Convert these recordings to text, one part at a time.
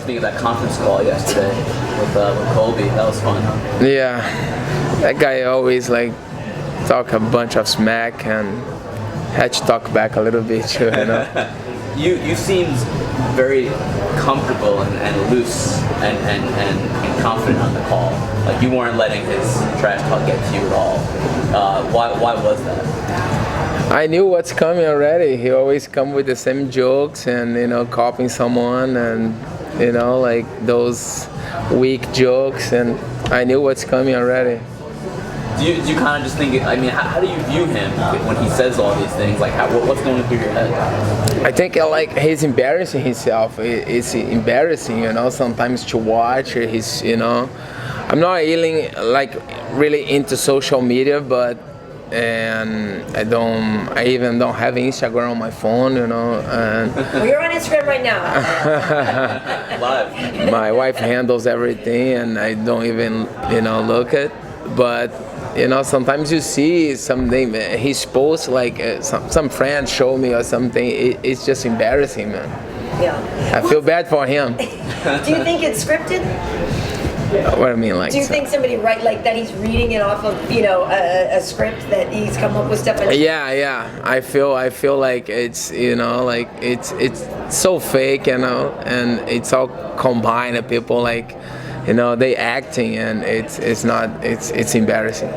me of that conference call yesterday with Colby. That was fun. Yeah, that guy always like talk a bunch of smack and had to talk back a little bit too, you know. You seemed very comfortable and loose and confident on the call. Like you weren't letting his trash talk get to you at all. Why was that? I knew what's coming already. He always come with the same jokes and, you know, copying someone and, you know, like those weak jokes, and I knew what's coming already. Do you kind of just think, I mean, how do you view him when he says all these things? Like, what's going through your head? I think like he's embarrassing himself. It's embarrassing, you know, sometimes to watch. He's, you know, I'm not really into social media, but I even don't have Instagram on my phone, you know. And well, you're on Instagram right now. Live. My wife handles everything, and I don't even, you know, look at. But you know, sometimes you see something he's posts like some friend show me or something. It's just embarrassing, man. Yeah. I feel bad for him. Do you think it's scripted? What do you mean, like? Do you think somebody like that he's reading it off of, you know, a script that he's come up with stuff? Yeah. I feel like it's, you know, like it's so fake, you know, and it's all combined of people like, you know, they acting, and it's embarrassing.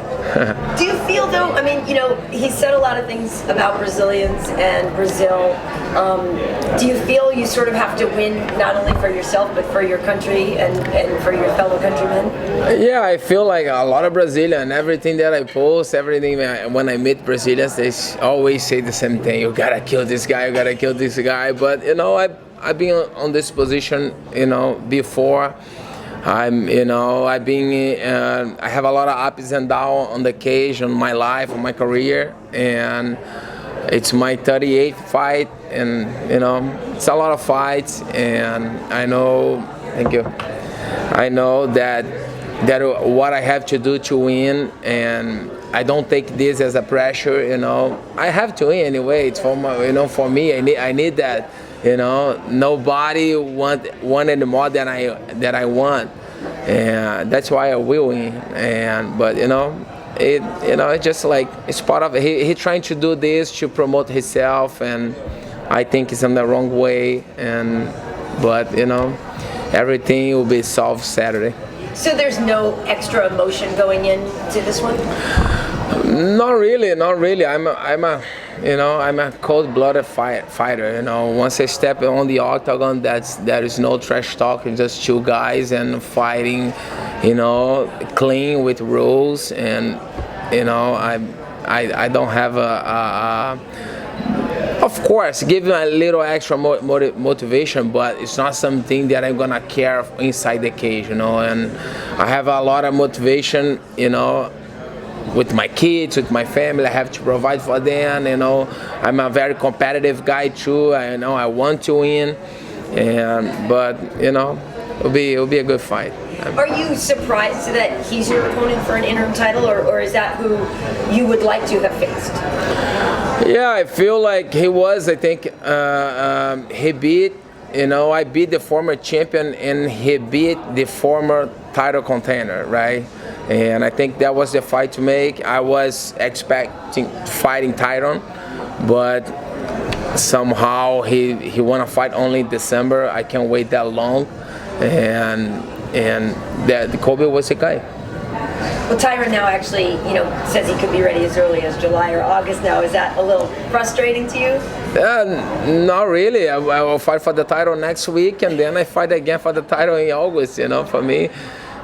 Do you feel though? I mean, you know, he said a lot of things about Brazilians and Brazil. Do you feel you sort of have to win not only for yourself but for your country and for your fellow countrymen? Yeah, I feel like a lot of Brazilian. Everything that I post, everything when I meet Brazilians, they always say the same thing. You gotta kill this guy. You gotta kill this guy. But you know, I've been on this position, you know, before. I have a lot of ups and downs on the cage, on my life, on my career, and it's my 38th fight, and you know, it's a lot of fights, and I know, thank you, I know that what I have to do to win, and I don't take this as a pressure, you know, I have to win anyway. It's for my, you know, for me, I need that. You know, nobody wanted more than I want, and that's why I will win. But you know, it's just like it's part of it. He trying to do this to promote himself, and I think it's in the wrong way. But you know, everything will be solved Saturday. So there's no extra emotion going into this one? Not really. I'm a cold-blooded fighter. You know, once I step on the octagon, there is no trash talk. It's just two guys and fighting, you know, clean with rules. And you know, I don't have of course, give them a little extra motivation, but it's not something that I'm gonna care inside the cage, you know. And I have a lot of motivation, you know, with my kids, with my family. I have to provide for them, you know. I'm a very competitive guy too. I know I want to win, but you know, it'll be a good fight. Are you surprised that he's your opponent for an interim title, or is that who you would like to have faced? Yeah, I feel like he was. I think he beat. You know, I beat the former champion, and he beat the former title contender, right? And I think that was the fight to make. I was expecting fighting Tyron, but somehow he want to fight only in December. I can't wait that long, and that Kobe was the guy. Well, Tyron now actually, you know, says he could be ready as early as July or August now. Is that a little frustrating to you? Not really. I will fight for the title next week, and then I fight again for the title in August. You know, for me,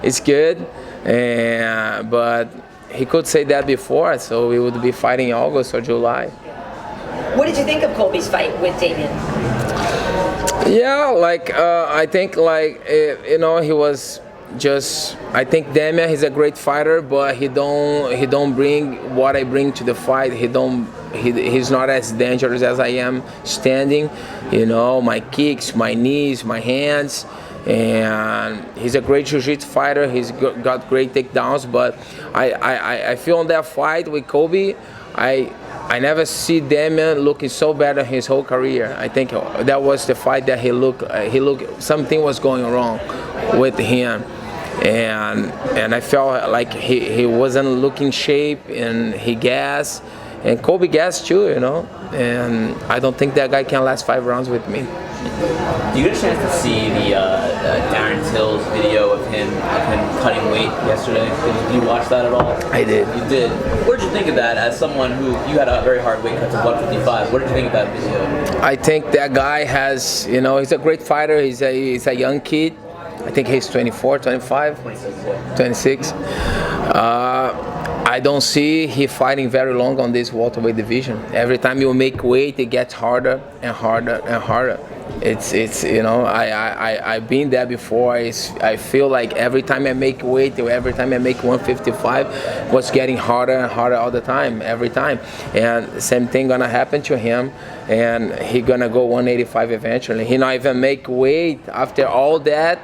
it's good. But he could say that before, so we would be fighting in August or July. What did you think of Colby's fight with Damian? Yeah, I think you know, he was just. I think Damian, he's a great fighter, but he don't bring what I bring to the fight. He's not as dangerous as I am standing. You know, my kicks, my knees, my hands. And he's a great jiu-jitsu fighter. He's got great takedowns, but I feel in that fight with Kobe, I never see Damian looking so bad in his whole career. I think that was the fight that he looked something was going wrong with him, and I felt like he wasn't looking shape, and he gassed, and Kobe gassed too, you know. And I don't think that guy can last 5 rounds with me. Do you get a chance to see the Darren Till's video of him cutting weight yesterday? Did you watch that at all? I did. You did. What did you think of that? As someone who you had a very hard weight cut to 155, what did you think of that video? I think that guy has, you know, he's a great fighter. He's a young kid. I think he's 24, 25, 26. I don't see he fighting very long on this welterweight division. Every time you make weight, it gets harder and harder and harder. It's you know, I've been there before. I feel like every time I make weight, every time I make 155, was getting harder and harder all the time, every time. And same thing gonna happen to him, and he gonna go 185 eventually. He not even make weight after all that,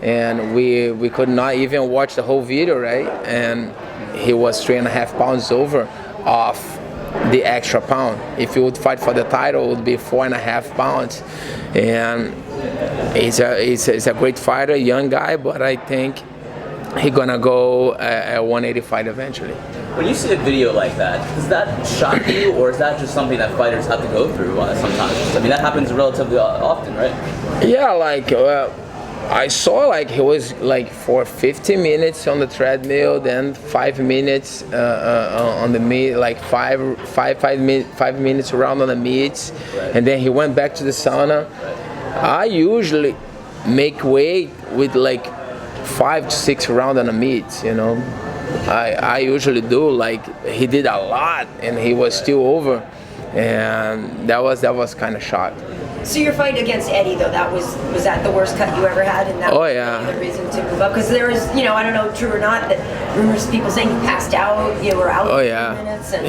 and we could not even watch the whole video, right? And he was 3.5 pounds over off the extra pound. If he would fight for the title, it would be 4.5 pounds. And he's a great fighter, young guy, but I think he's gonna go at 185 eventually. When you see a video like that, does that shock you, or is that just something that fighters have to go through sometimes? I mean, that happens relatively often, right? Yeah, like I saw like he was like for 50 minutes on the treadmill, then 5 minutes on the meet, like five minutes around on the meets, right. And then he went back to the sauna. I usually make weight with like 5 to 6 rounds on the meets, you know. I usually do. Like he did a lot, and he was still over, and that was kind of shocked. So your fight against Eddie, though, was that the worst cut you ever had, and that was the reason to move up? Because there was, you know, I don't know, true or not, that rumors, people saying you passed out, you were out for 3 minutes. And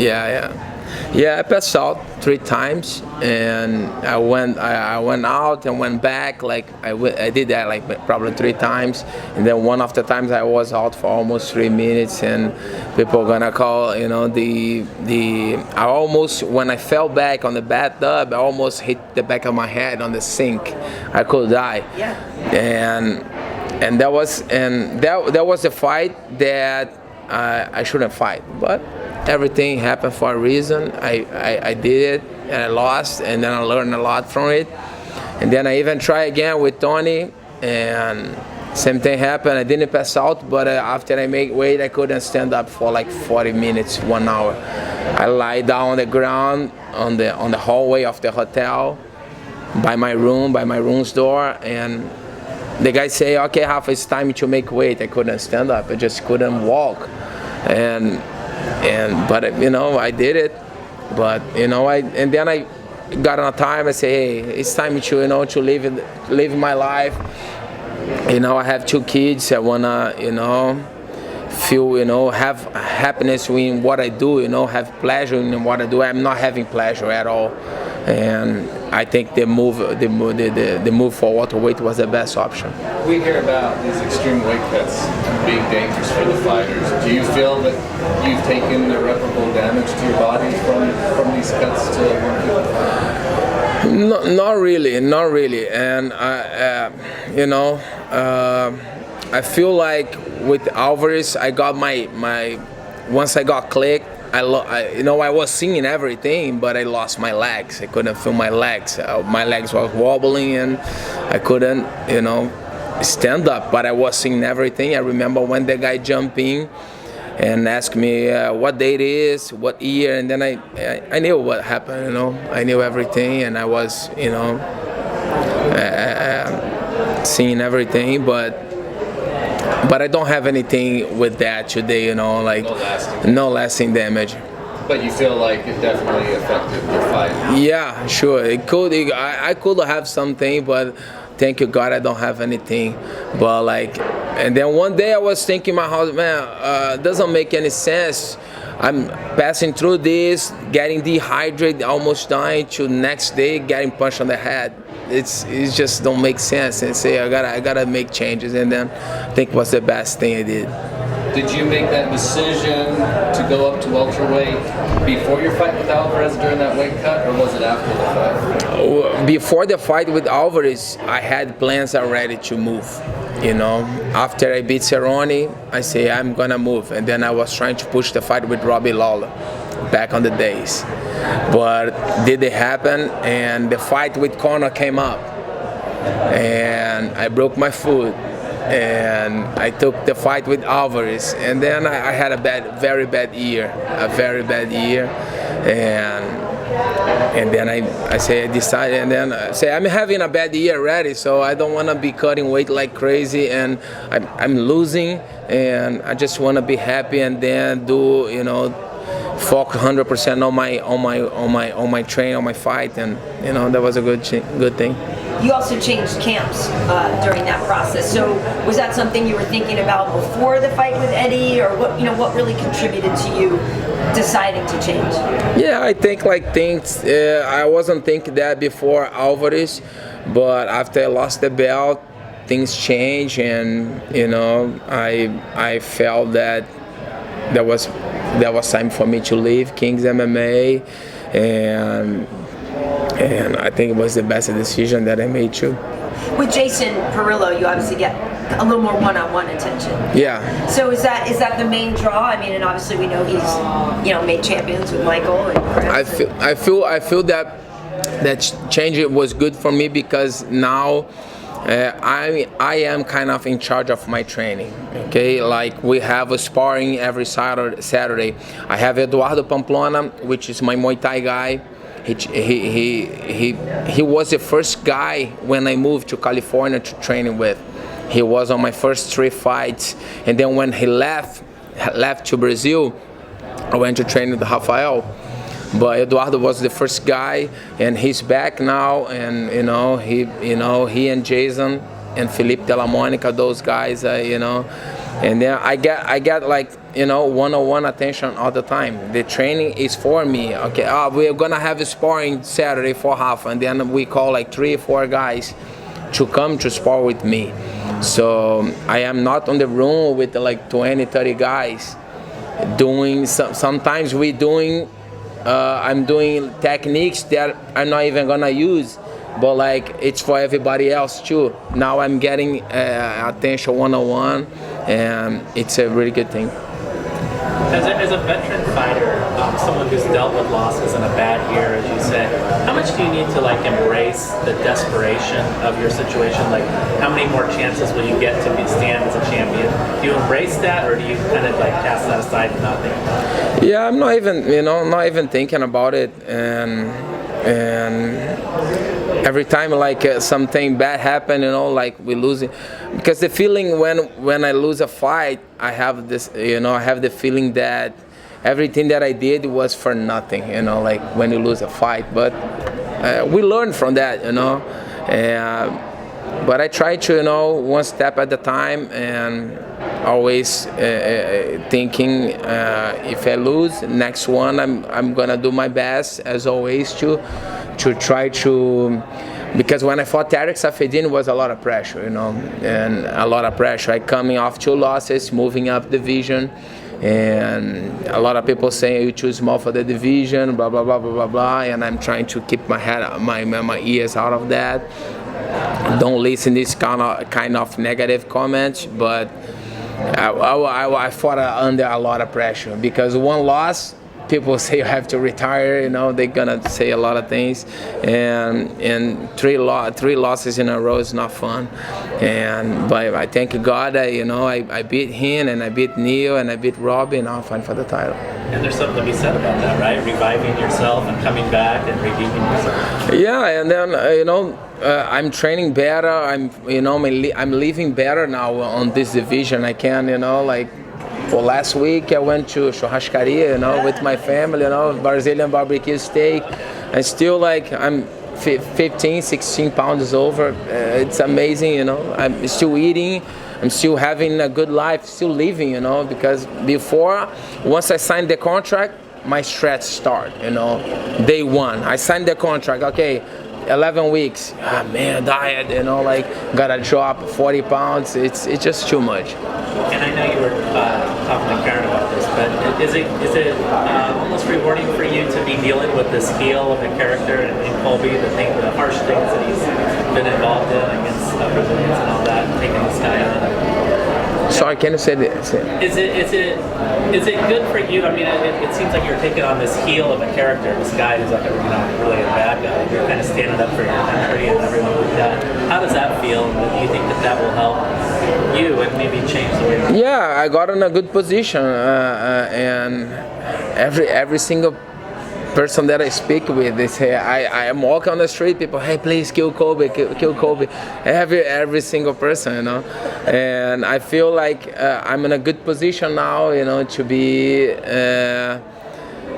Yeah, I passed out 3 times, and I went out and went back. Like I did that like probably 3 times, and then one of the times I was out for almost 3 minutes, and people are gonna call, you know, I almost, when I fell back on the bathtub, I almost hit the back of my head on the sink. I could die. Yeah. And that was a fight that I shouldn't fight, but everything happened for a reason. I did it, and I lost, and then I learned a lot from it. And then I even tried again with Tony, and same thing happened. I didn't pass out, but after I make weight, I couldn't stand up for like 40 minutes, 1 hour. I lie down on the ground on the hallway of the hotel, by my room's door, and the guy say, "Okay, Rafa, it's time to make weight." I couldn't stand up. I just couldn't walk, but you know, I did it. But you know, and then I got on time. I say, "Hey, it's time to, you know, to live my life." You know, I have 2 kids. I wanna, you know, feel, you know, have happiness in what I do. You know, have pleasure in what I do. I'm not having pleasure at all, and I think the move for welterweight was the best option. We hear about these extreme weight cuts being dangerous for the fighters. Do you feel that you've taken irreparable damage to your body from these cuts to 155? No, not really. And you know, I feel like with Alvarez, I got my once I got clicked. You know, I was seeing everything, but I lost my legs. I couldn't feel my legs. My legs were wobbling, and I couldn't, you know, stand up. But I was seeing everything. I remember when the guy jumped in and asked me what date it is, what year, and then I knew what happened. You know, I knew everything, and I was, you know, seeing everything, but I don't have anything with that today, you know, like no lasting damage. But you feel like it definitely affected your fight? Yeah, sure. It could. I could have something, but thank you God I don't have anything. But like, and then one day I was thinking in my house, man, doesn't make any sense. I'm passing through this, getting dehydrated, almost dying, to next day getting punched on the head. It just don't make sense, and say I gotta make changes, and then I think it was the best thing I did. Did you make that decision to go up to welterweight before your fight with Alvarez during that weight cut, or was it after the fight? Before the fight with Alvarez, I had plans already to move. You know, after I beat Cerrone, I say I'm gonna move, and then I was trying to push the fight with Robbie Lawler back on the days, but did it happen? And the fight with Conor came up, and I broke my foot, and I took the fight with Alvarez, and then I had a very bad year, and then I decided, and then I say I'm having a bad year already, so I don't want to be cutting weight like crazy, and I'm losing, and I just want to be happy, and then do, you know, focus 100% on my train, on my fight, and you know, that was a good thing. You also changed camps during that process. So was that something you were thinking about before the fight with Eddie, or what really contributed to you deciding to change? Yeah, I think I wasn't thinking that before Alvarez, but after I lost the belt, things changed, and you know, I felt that there was time for me to leave King's MMA, and I think it was the best decision that I made too. With Jason Perillo, you obviously get a little more one-on-one attention. Yeah. So is that the main draw? I mean, and obviously we know he's, you know, made champions with Michael and Chris. I feel that change was good for me, because now I am kind of in charge of my training. Okay, like we have a sparring every Saturday. I have Eduardo Pamplona, which is my Muay Thai guy. He was the first guy when I moved to California to train with. He was on my first 3 fights, and then when he left to Brazil, I went to train with Rafael. But Eduardo was the first guy, and he's back now, and he and Jason and Felipe de la Monica, those guys, and then I get like, one-on-one attention all the time. The training is for me. Okay, we're gonna have a sparring Saturday for half, and then we call like 3 or 4 guys to come to spar with me. So I am not on the room with like 20, 30 guys doing. Sometimes I'm doing techniques that I'm not even gonna use, but like it's for everybody else too. Now I'm getting attention one-on-one, and it's a really good thing. As a veteran fighter, someone who's dealt with losses in a bad year, as you said, how much do you need to like embrace the desperation of your situation? Like, how many more chances will you get to stand as a champion? Do you embrace that, or do you kind of like cast that aside and not think about it? Yeah, I'm not even thinking about it, and every time like something bad happen, like we losing, because the feeling when I lose a fight, I have this, I have the feeling that everything that I did was for nothing, like when you lose a fight. But we learn from that, but I try to, one step at a time, and always thinking if I lose, next one I'm gonna do my best as always to try to, because when I fought Tarek Safedin, it was a lot of pressure, and a lot of pressure. I coming off 2 losses, moving up division, and a lot of people saying you too small for the division, blah blah blah blah blah blah, and I'm trying to keep my head, my ears out of that. Don't listen to this kind of negative comments, but I fought under a lot of pressure, because one loss, people say you have to retire, they're gonna say a lot of things, and 3 losses in a row is not fun. But I thank God that I beat him, and I beat Neil, and I beat Robbie, and I'm fine for the title. And there's something to be said about that, right? Reviving yourself and coming back and redeeming yourself. Yeah, and then I'm training better. I'm living better now on this division. I can, for last week I went to churrascaria, with my family, Brazilian barbecue steak. And still I'm 15, 16 pounds over. It's amazing, I'm still eating. I'm still having a good life, still living, because before, once I signed the contract, my stress start, day one. I signed the contract, okay, 11 weeks. Ah man, diet, you know, like gotta drop 40 pounds. It's just too much. And I know you were talking to Karen about this, but is it almost rewarding for you to be dealing with this heel of a character in Colby, the harsh things that he's been involved in against Brazilians and all that, taking this guy on? Sorry, can you say that? Is it good for you? I mean, it seems like you're taking on this heel of a character, this guy who's like really a bad guy. You're kind of standing up for your country and everyone like that. How does that feel? Do you think that will help you and maybe change the way? Yeah, I got in a good position, and every single person that I speak with, they say I am walking on the street, people, hey, please kill Kobe, kill Kobe. Every single person, you know, and I feel like I'm in a good position now, you know, to be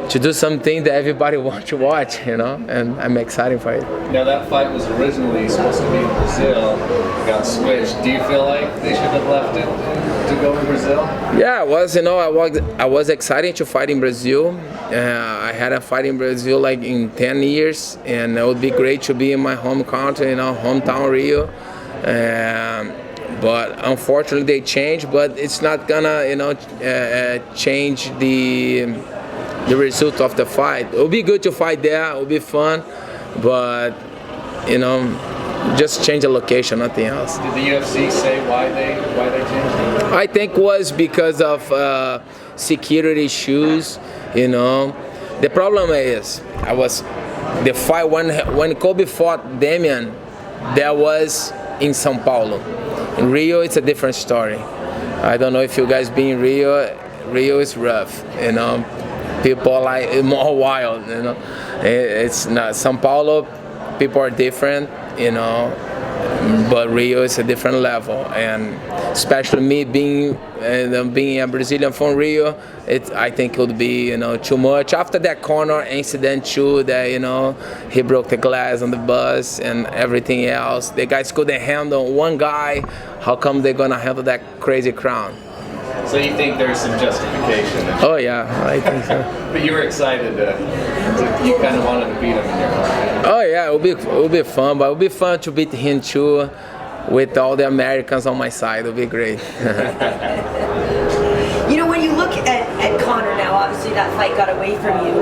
to do something that everybody wants to watch, you know, and I'm excited for it. Now that fight was originally supposed to be in Brazil, got switched. Do you feel like they should have left it to go in Brazil? Yeah, I was excited to fight in Brazil. I had a fight in Brazil like in 10 years, and it would be great to be in my home country, you know, hometown Rio. But unfortunately they changed, but it's not gonna, you know, change the result of the fight. It will be good to fight there, it will be fun, but, you know, just change the location, nothing else. Did the UFC say why they changed it? I think was because of security issues, you know. The problem is, the fight when Kobe fought Damian, that was in São Paulo. In Rio, it's a different story. I don't know if you guys been in Rio. Rio is rough, you know. People are like more wild, you know. It's not São Paulo. People are different, you know, but Rio is a different level, and especially me being a Brazilian from Rio, I think it would be, you know, too much. After that corner incident too, that, you know, he broke the glass on the bus and everything else, the guys couldn't handle one guy. How come they're gonna handle that crazy crowd? So you think there's some justification? Oh yeah, I think so. But you were excited you kind of wanted to beat him in your heart. Oh yeah, it will be fun, but it will be fun to beat him too, with all the Americans on my side. It will be great. You know, when you look at Conor now, obviously that fight got away from you.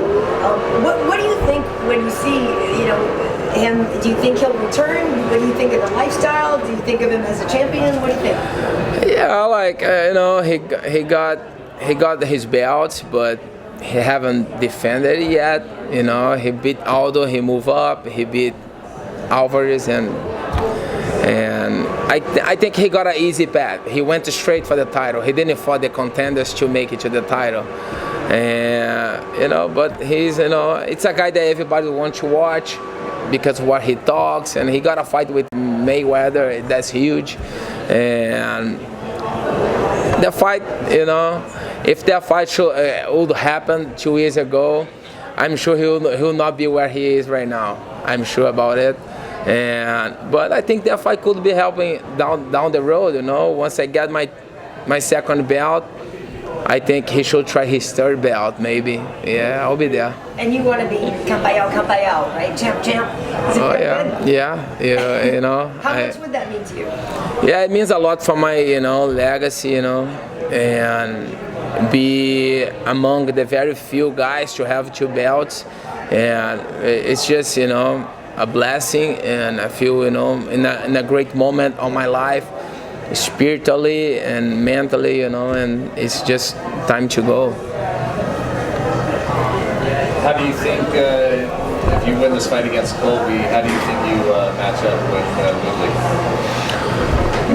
What do you think when you see, you know, him? Do you think he'll return? What do you think of the lifestyle? Do you think of him as a champion? What do you think? Yeah, like you know, he got his belt, but he haven't defended it yet. You know, he beat Aldo, he moved up, he beat Alvarez, and I think he got an easy path. He went straight for the title. He didn't fight the contenders to make it to the title. And you know, but he's, you know, it's a guy that everybody wants to watch because of what he talks, and he got a fight with Mayweather. That's huge. And the fight, you know, if that fight would happen 2 years ago, I'm sure he'll not be where he is right now. I'm sure about it. But I think that fight could be helping down the road, you know. Once I get my second belt, I think he should try his third belt, maybe. Yeah, I'll be there. And you want to be Campayao, right? Champ. Oh yeah, you know. How much would that mean to you? Yeah, it means a lot for my, you know, legacy, you know, and be among the very few guys to have 2 belts, and it's just, you know, a blessing, and I feel, you know, in a great moment of my life, spiritually and mentally, you know, and it's just time to go. How do you think, if you win this fight against Colby, how do you think you match up with Woodley?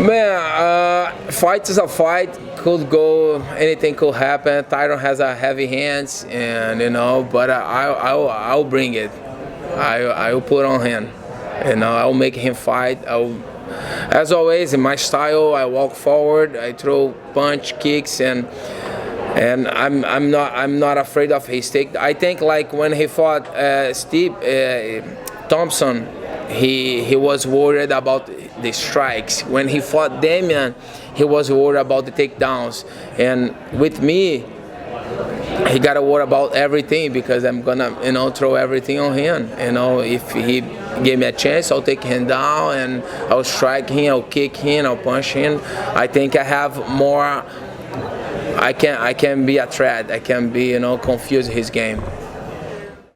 Man, fight is a fight. Could go, anything could happen. Tyron has a heavy hands, and you know, but I'll bring it. I will put on him. You know, I will make him fight. As always, in my style, I walk forward. I throw punch, kicks, and I'm not afraid of his take. I think like when he fought Steve Thompson, he was worried about the strikes. When he fought Damian, he was worried about the takedowns. And with me, he got to worry about everything because I'm gonna, you know, throw everything on him. You know, if he gave me a chance, I'll take him down and I'll strike him, I'll kick him, I'll punch him. I think I have more. I can be a threat. I can be, confuse his game.